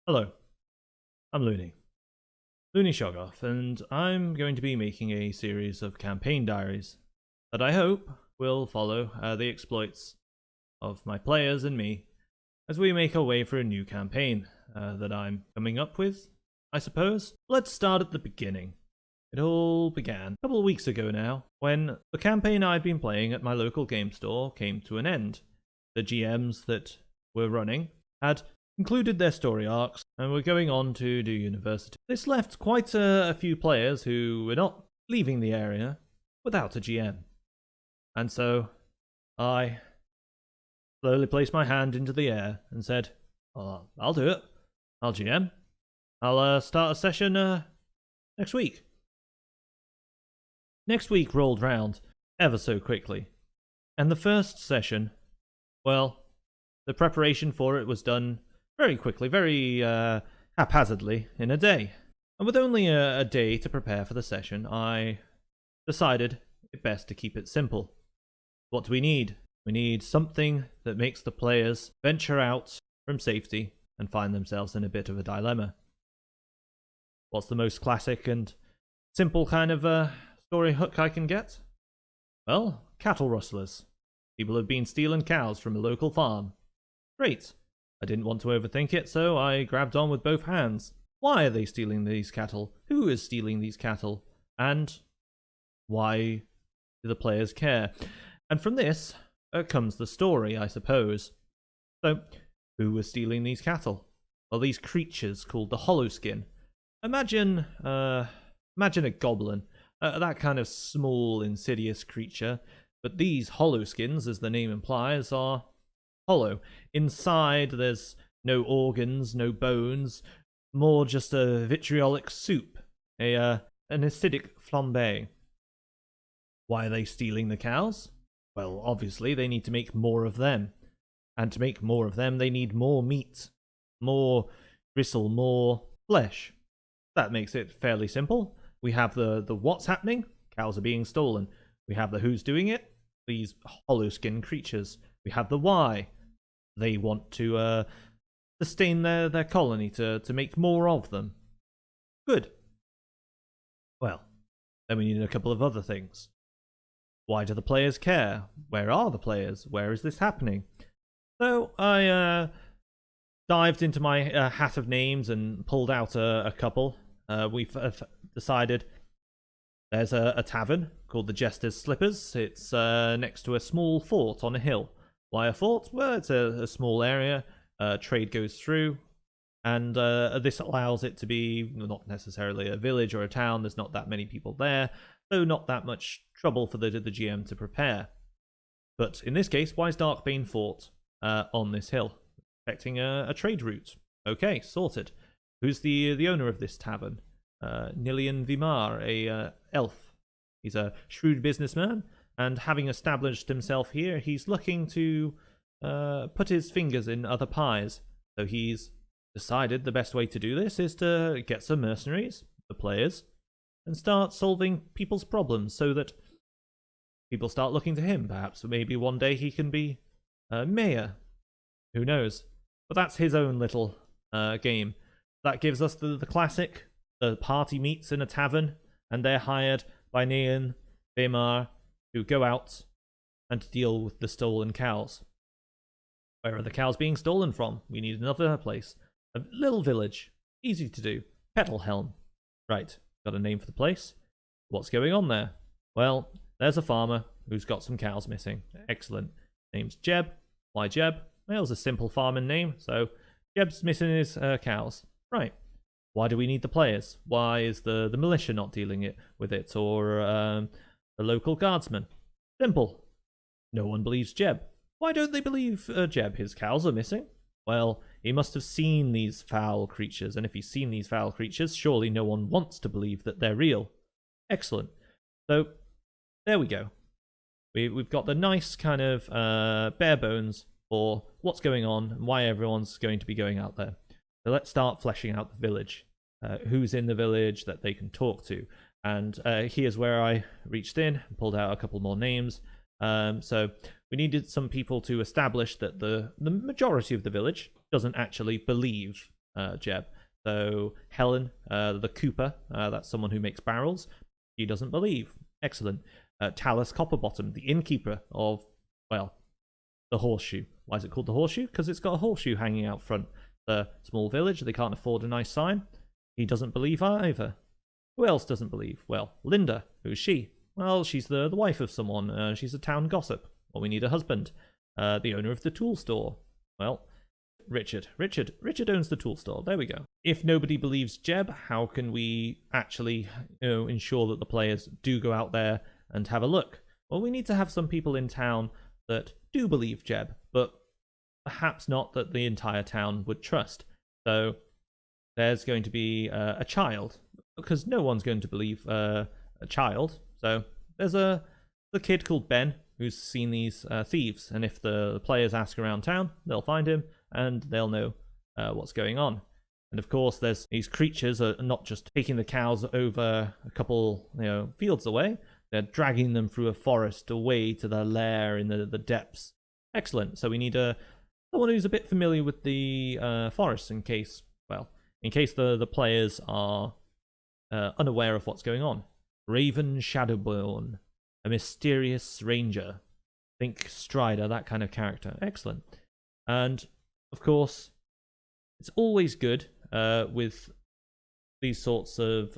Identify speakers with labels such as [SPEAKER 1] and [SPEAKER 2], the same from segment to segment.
[SPEAKER 1] Hello, I'm Loony. Loony Shoggoth, and I'm going to be making a series of campaign diaries that I hope will follow the exploits of my players and me as we make our way for a new campaign that I'm coming up with, I suppose. Let's start at the beginning. It all began a couple of weeks ago now, when the campaign I'd been playing at my local game store came to an end. The GMs that were running had concluded their story arcs and were going on to do university. This left quite a few players who were not leaving the area without a GM. And so I slowly placed my hand into the air and said, I'll do it. I'll GM. I'll start a session next week. Next week rolled round ever so quickly. And the first session, well, the preparation for it was done very quickly, very haphazardly, in a day. And with only a day to prepare for the session, I decided it best to keep it simple. What do we need? We need something that makes the players venture out from safety and find themselves in a bit of a dilemma. What's the most classic and simple kind of story hook I can get? Well, cattle rustlers. People have been stealing cows from a local farm. Great. I didn't want to overthink it, so I grabbed on with both hands. Why are they stealing these cattle? Who is stealing these cattle? And why do the players care? And from this comes the story, I suppose. So, who was stealing these cattle? Well, these creatures called the Hollowskin. Imagine a goblin, that kind of small, insidious creature. But these Hollowskins, as the name implies, are hollow. Inside, there's no organs, no bones, more just a vitriolic soup, an acidic flambe. Why are they stealing the cows? Well, obviously, they need to make more of them. And to make more of them, they need more meat, more gristle, more flesh. That makes it fairly simple. We have the what's happening, cows are being stolen. We have the who's doing it, these hollow-skin creatures. We have the why. They want to sustain their colony, to make more of them. Good. Well, then we need a couple of other things. Why do the players care? Where are the players? Where is this happening? So I dived into my hat of names and pulled out a couple. We've decided there's a tavern called the Jester's Slippers. It's next to a small fort on a hill. Why a fort? Well, it's a small area. Trade goes through, and this allows it to be not necessarily a village or a town. There's not that many people there, so not that much trouble for the GM to prepare. But in this case, why is Darkbane Fort on this hill, affecting a trade route? Okay, sorted. Who's the owner of this tavern? Nilian Vimar, a elf. He's a shrewd businessman, and having established himself here, he's looking to put his fingers in other pies. So he's decided the best way to do this is to get some mercenaries, the players, and start solving people's problems so that people start looking to him. Perhaps maybe one day he can be mayor. Who knows? But that's his own little game. That gives us the classic. The party meets in a tavern, and they're hired by Nean, Vimar, who go out and deal with the stolen cows. Where are the cows being stolen from? We need another place. A little village. Easy to do. Petalhelm. Right, got a name for the place. What's going on there? Well, there's a farmer who's got some cows missing. Excellent. Name's Jeb. Why Jeb? Well, it's a simple farming name, so Jeb's missing his cows. Right. Why do we need the players? Why is the militia not dealing with it, or the local guardsman? Simple. No one believes Jeb. Why don't they believe Jeb? His cows are missing. Well, he must have seen these foul creatures, and if he's seen these foul creatures, surely no one wants to believe that they're real. Excellent. So, there we go. We've got the nice kind of bare bones for what's going on and why everyone's going to be going out there. So let's start fleshing out the village. Who's in the village that they can talk to. And here's where I reached in and pulled out a couple more names. So we needed some people to establish that the majority of the village doesn't actually believe Jeb. So Helen, the cooper, that's someone who makes barrels. She doesn't believe. Excellent. Talus Copperbottom, the innkeeper of, well, the horseshoe. Why is it called the horseshoe? Because it's got a horseshoe hanging out front. The small village, they can't afford a nice sign. He doesn't believe either. Who else doesn't believe? Well, Linda. Who's she? Well, she's the wife of someone. She's a town gossip. Well, we need a husband. The owner of the tool store. Well, Richard owns the tool store. There we go. If nobody believes Jeb, how can we actually, ensure that the players do go out there and have a look? Well, we need to have some people in town that do believe Jeb, but perhaps not that the entire town would trust. So there's going to be a child, because no one's going to believe a child. So there's the kid called Ben who's seen these thieves, and if the players ask around town, they'll find him and they'll know what's going on. And of course, there's these creatures are not just taking the cows over a couple fields away. They're dragging them through a forest away to their lair in the depths. Excellent. So we need someone who's a bit familiar with the forest in case the players are unaware of what's going on. Raven Shadowborn, a mysterious ranger. Think Strider, that kind of character. Excellent. And of course, it's always good with these sorts of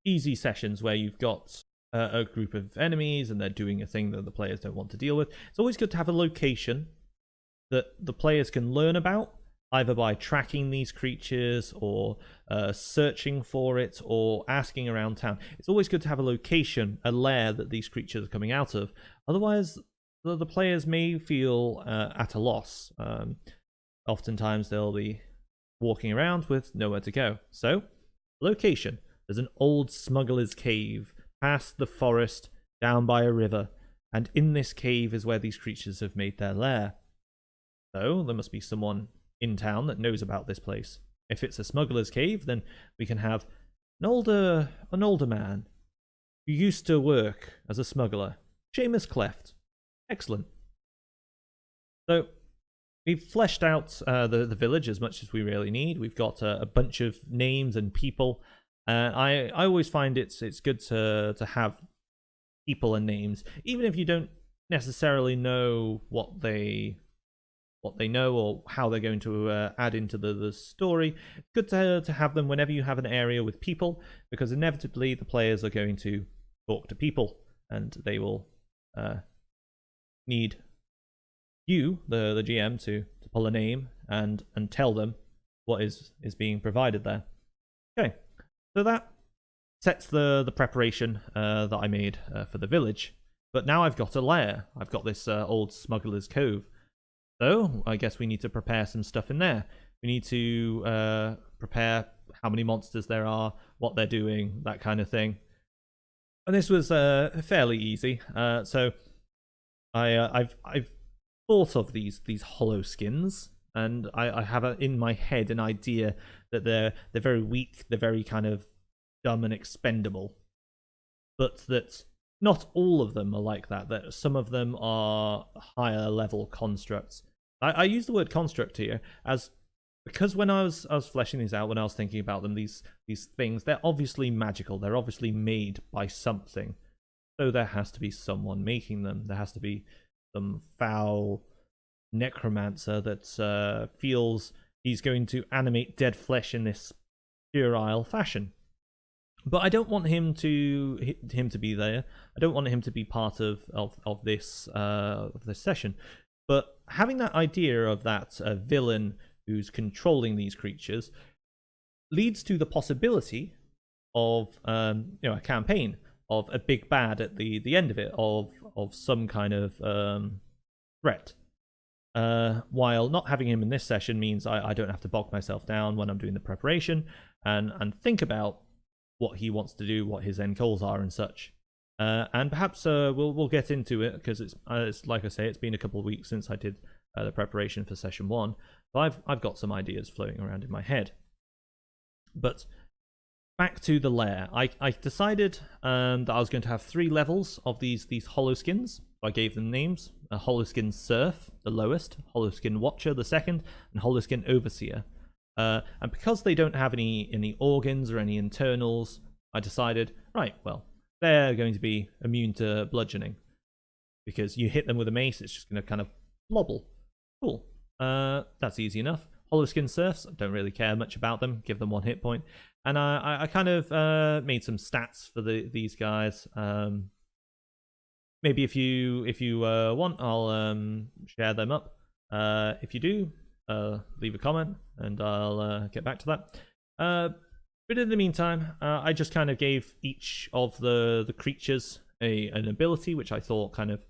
[SPEAKER 1] easy sessions where you've got a group of enemies and they're doing a thing that the players don't want to deal with. It's always good to have a location that the players can learn about, either by tracking these creatures or searching for it or asking around town. It's always good to have a location, a lair that these creatures are coming out of. Otherwise, the players may feel at a loss. Oftentimes, they'll be walking around with nowhere to go. So, location. There's an old smuggler's cave past the forest, down by a river, and in this cave is where these creatures have made their lair. So, there must be someone in town that knows about this place. If it's a smuggler's cave, then we can have an older man who used to work as a smuggler, Seamus Cleft. Excellent. So we've fleshed out the village as much as we really need. We've got a bunch of names and people. I always find it's good to have people and names, even if you don't necessarily know what they know or how they're going to add into the story. It's good to have them whenever you have an area with people, because inevitably the players are going to talk to people, and they will need you, the GM, to pull a name and tell them what is being provided there. Okay, so that sets the preparation that I made for the village. But now I've got a lair. I've got this old smuggler's cove. So I guess we need to prepare some stuff in there. We need to prepare how many monsters there are, what they're doing, that kind of thing. And this was fairly easy. So I've thought of these hollow skins, and I have in my head an idea that they're very weak, they're very kind of dumb and expendable, but that not all of them are like that. That some of them are higher level constructs. I use the word construct here because when I was fleshing these out, when I was thinking about them, these things, they're obviously magical. They're obviously made by something. So there has to be someone making them. There has to be some foul necromancer that feels he's going to animate dead flesh in this puerile fashion. But I don't want him to be there. I don't want him to be part of this session. But having that idea of that villain who's controlling these creatures leads to the possibility of a campaign of a big bad at the end of it, of some kind of threat. While not having him in this session means I don't have to bog myself down when I'm doing the preparation and think about what he wants to do, what his end goals are, and such. And perhaps we'll get into it, because it's like I say, it's been a couple of weeks since I did the preparation for session 1. But I've got some ideas floating around in my head. But back to the lair. I decided that I was going to have 3 levels of these hollow skins. I gave them names: a hollow skin serf, the lowest; hollow skin watcher, the second; and hollow skin overseer. And because they don't have any organs or any internals, I decided, right, well, they're going to be immune to bludgeoning. Because you hit them with a mace, it's just going to kind of wobble. Cool. That's easy enough. Holoskin Serfs, I don't really care much about them. Give them 1 hit point. And I kind of made some stats for these guys. Maybe if you want, I'll share them up. If you do, leave a comment, and I'll get back to that. But in the meantime, I just kind of gave each of the creatures an ability, which I thought kind of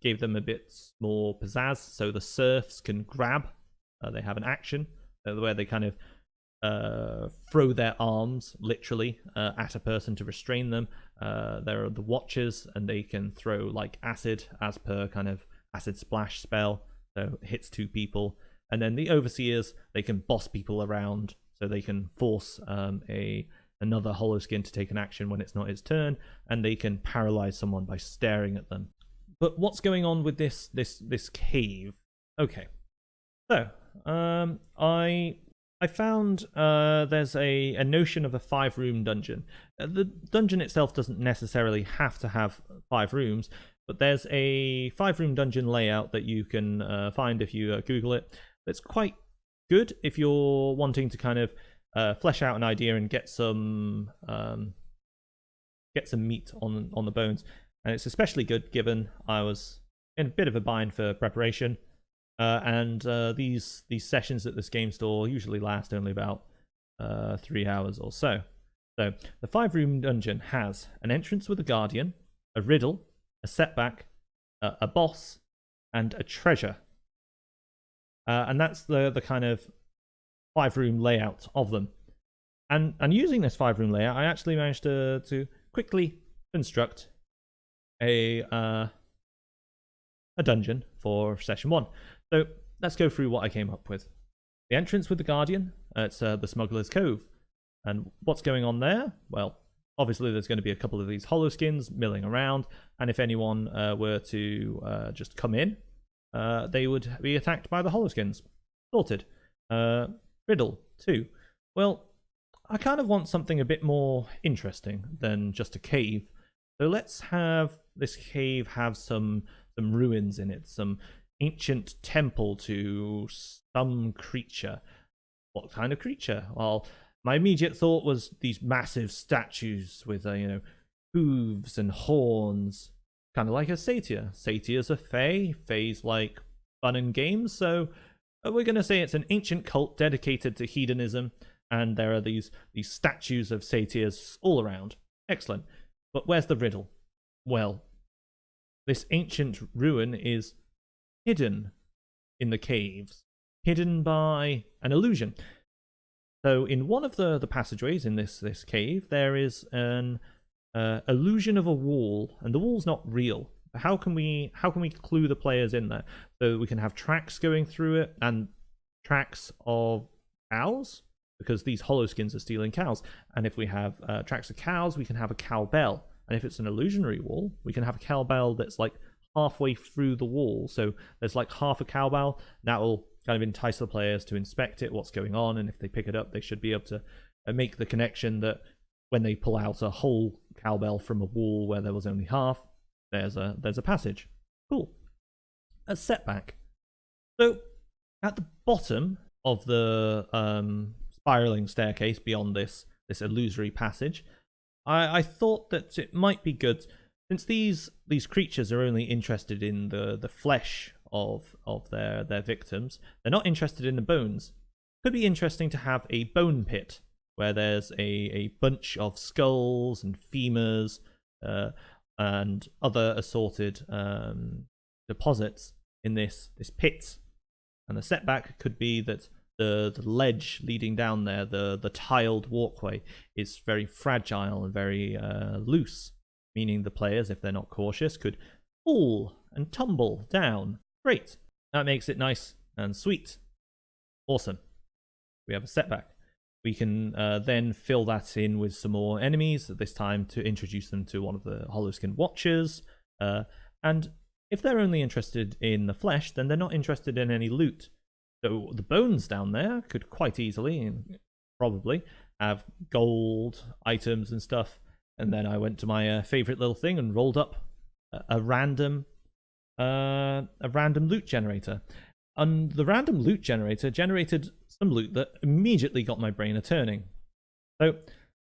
[SPEAKER 1] gave them a bit more pizzazz. So the serfs can grab. They have an action where they kind of throw their arms, literally, at a person to restrain them. There are the watchers, and they can throw like acid as per kind of acid splash spell. So it hits 2 people. And then the overseers, they can boss people around. So they can force another Holoskin to take an action when it's not its turn, and they can paralyze someone by staring at them. But what's going on with this cave? Okay, so I found there's a notion of a 5-room dungeon. The dungeon itself doesn't necessarily have to have 5 rooms, but there's a 5-room dungeon layout that you can find if you Google it. It's quite good if you're wanting to kind of flesh out an idea and get some meat on the bones. And it's especially good given I was in a bit of a bind for preparation. And these sessions at this game store usually last only about 3 hours or so. So the 5-room dungeon has an entrance with a guardian, a riddle, a setback, a boss, and a treasure. And that's the kind of 5-room layout of them. And using this 5-room layout, I actually managed to quickly construct a dungeon for session 1. So let's go through what I came up with. The entrance with the Guardian, it's the Smuggler's Cove. And what's going on there? Well, obviously there's going to be a couple of these Holoskins milling around, and if anyone were to just come in, they would be attacked by the Holoskins. Sorted. Riddle 2. Well, I kind of want something a bit more interesting than just a cave. So let's have this cave have some ruins in it, some ancient temple to some creature. What kind of creature? Well, my immediate thought was these massive statues with hooves and horns, kind of like a satyr. Satyrs are fae. Fae's like fun and games, so we're going to say it's an ancient cult dedicated to hedonism, and there are these statues of satyrs all around. Excellent. But where's the riddle? Well, this ancient ruin is hidden in the caves, hidden by an illusion. So in one of the passageways in this cave, there is an illusion of a wall, and the wall's not real. How can we clue the players in there? So we can have tracks going through it, and tracks of cows, because these Holoskins are stealing cows. And if we have tracks of cows, we can have a cowbell. And if it's an illusionary wall, we can have a cowbell that's like halfway through the wall. So there's like half a cowbell. That will kind of entice the players to inspect it, what's going on. And if they pick it up, they should be able to make the connection that when they pull out a whole cowbell from a wall where there was only half, there's a passage. Cool. A setback. So at the bottom of the spiraling staircase beyond this illusory passage, I thought that it might be good, since these creatures are only interested in the flesh of their victims. They're not interested in the bones. Could be interesting to have a bone pit where there's a bunch of skulls and femurs and other assorted deposits in this pit. And the setback could be that the ledge leading down there, the tiled walkway, is very fragile and very loose, meaning the players, if they're not cautious, could fall and tumble down. Great. That makes it nice and sweet. Awesome. We have a setback. We can then fill that in with some more enemies, at this time to introduce them to one of the Holoskin Watchers. And if they're only interested in the flesh, then they're not interested in any loot. So the bones down there could quite easily, and probably, have gold items and stuff. And then I went to my favorite little thing and rolled up a random loot generator. And the random loot generator generated some loot that immediately got my brain a turning. So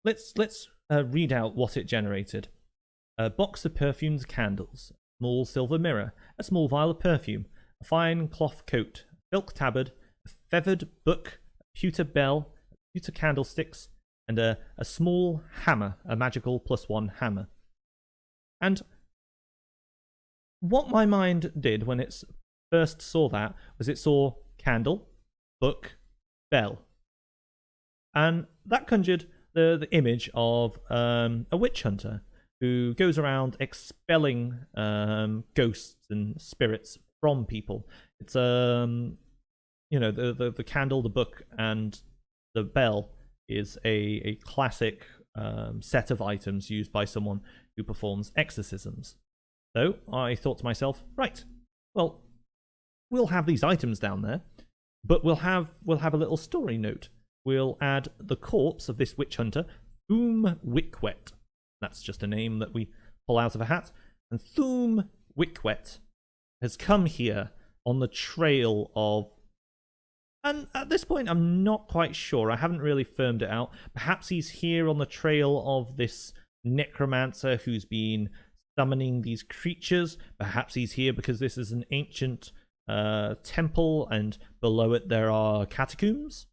[SPEAKER 1] let's read out what it generated. A box of perfumed candles, a small silver mirror, a small vial of perfume, a fine cloth coat, a silk tabard, a feathered book, a pewter bell, pewter candlesticks, and a small hammer, a magical +1 hammer. And what my mind did when it first saw that was it saw candle, book, bell. And that conjured the image of a witch hunter who goes around expelling ghosts and spirits from people. It's the candle, the book, and the bell is a classic set of items used by someone who performs exorcisms. So I thought to myself, right, well, we'll have these items down there, but we'll have a little story note. We'll add the corpse of this witch hunter, Thum Wickwet. That's just a name that we pull out of a hat. And Thum Wickwet has come here on the trail of... And at this point, I'm not quite sure. I haven't really firmed it out. Perhaps he's here on the trail of this necromancer who's been summoning these creatures. Perhaps he's here because this is an ancient temple, and below it there are catacombs.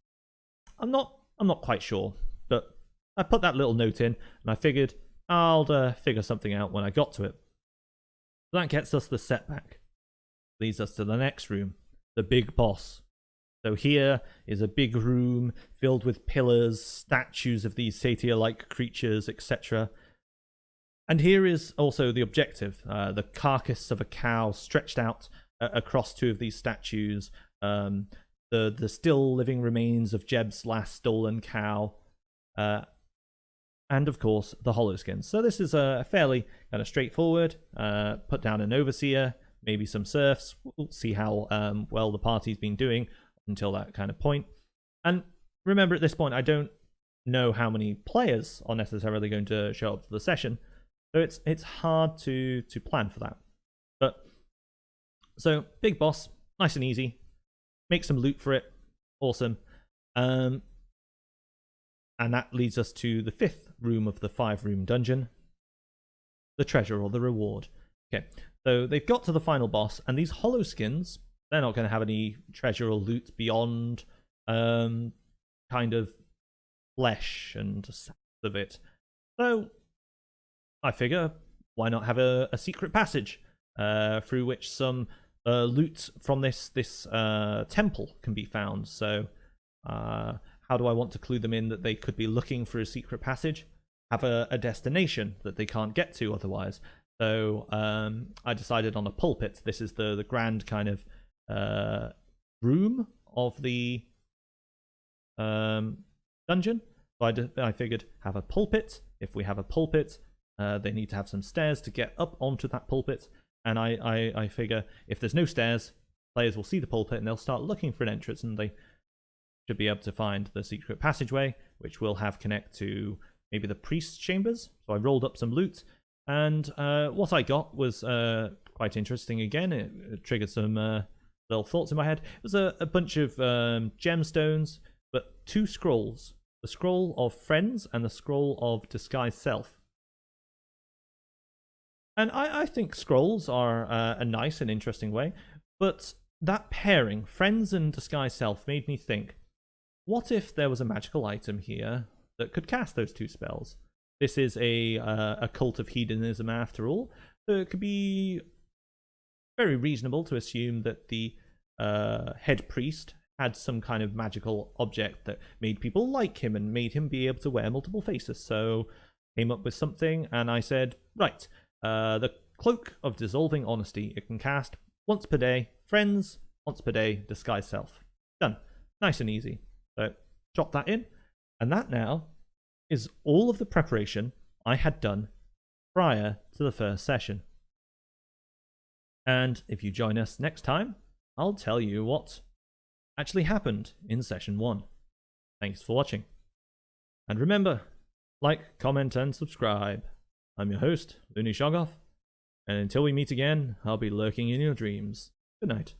[SPEAKER 1] I'm not quite sure, but I put that little note in, and I figured I'll figure something out when I got to it. So that gets us the setback. Leads us to the next room, the big boss. So here is a big room filled with pillars, statues of these satyr-like creatures, etc. And here is also the objective, the carcass of a cow stretched out across two of these statues, the still living remains of Jeb's last stolen cow, and of course the holoskins. So this is a fairly kind of straightforward, put down an overseer, maybe some serfs. We'll see how well the party's been doing until that kind of point. And remember, at this point, I don't know how many players are necessarily going to show up to the session, so it's hard to plan for that. But so big boss, nice and easy. Make some loot for it, awesome. And that leads us to the 5th room of the 5-room dungeon, the treasure or the reward. Okay, so they've got to the final boss, and these hollow skins, they're not going to have any treasure or loot beyond kind of flesh and sap of it. So I figure, why not have a secret passage through which some loot from this temple can be found. So how do I want to clue them in that they could be looking for a secret passage? Have a destination that they can't get to otherwise. So I decided on a pulpit. This is the grand kind of room of the dungeon. So I figured have a pulpit. If we have a pulpit, they need to have some stairs to get up onto that pulpit. And I figure if there's no stairs, players will see the pulpit and they'll start looking for an entrance, and they should be able to find the secret passageway, which will have connect to maybe the priest's chambers. So I rolled up some loot, and what I got was quite interesting again. It triggered some little thoughts in my head. It was a bunch of gemstones, but 2 scrolls. The scroll of friends and the scroll of disguised self. And I think scrolls are a nice and interesting way, but that pairing, friends and disguised self, made me think, what if there was a magical item here that could cast those 2 spells? This is a cult of hedonism after all, so it could be very reasonable to assume that the head priest had some kind of magical object that made people like him and made him be able to wear multiple faces. So came up with something, and I said, right, the Cloak of Dissolving Honesty. It can cast once per day. Friends, once per day. Disguise self. Done. Nice and easy. So drop that in. And that now is all of the preparation I had done prior to the first session. And if you join us next time, I'll tell you what actually happened in session 1. Thanks for watching. And remember, like, comment, and subscribe. I'm your host, Loony Shoggoth, and until we meet again, I'll be lurking in your dreams. Good night.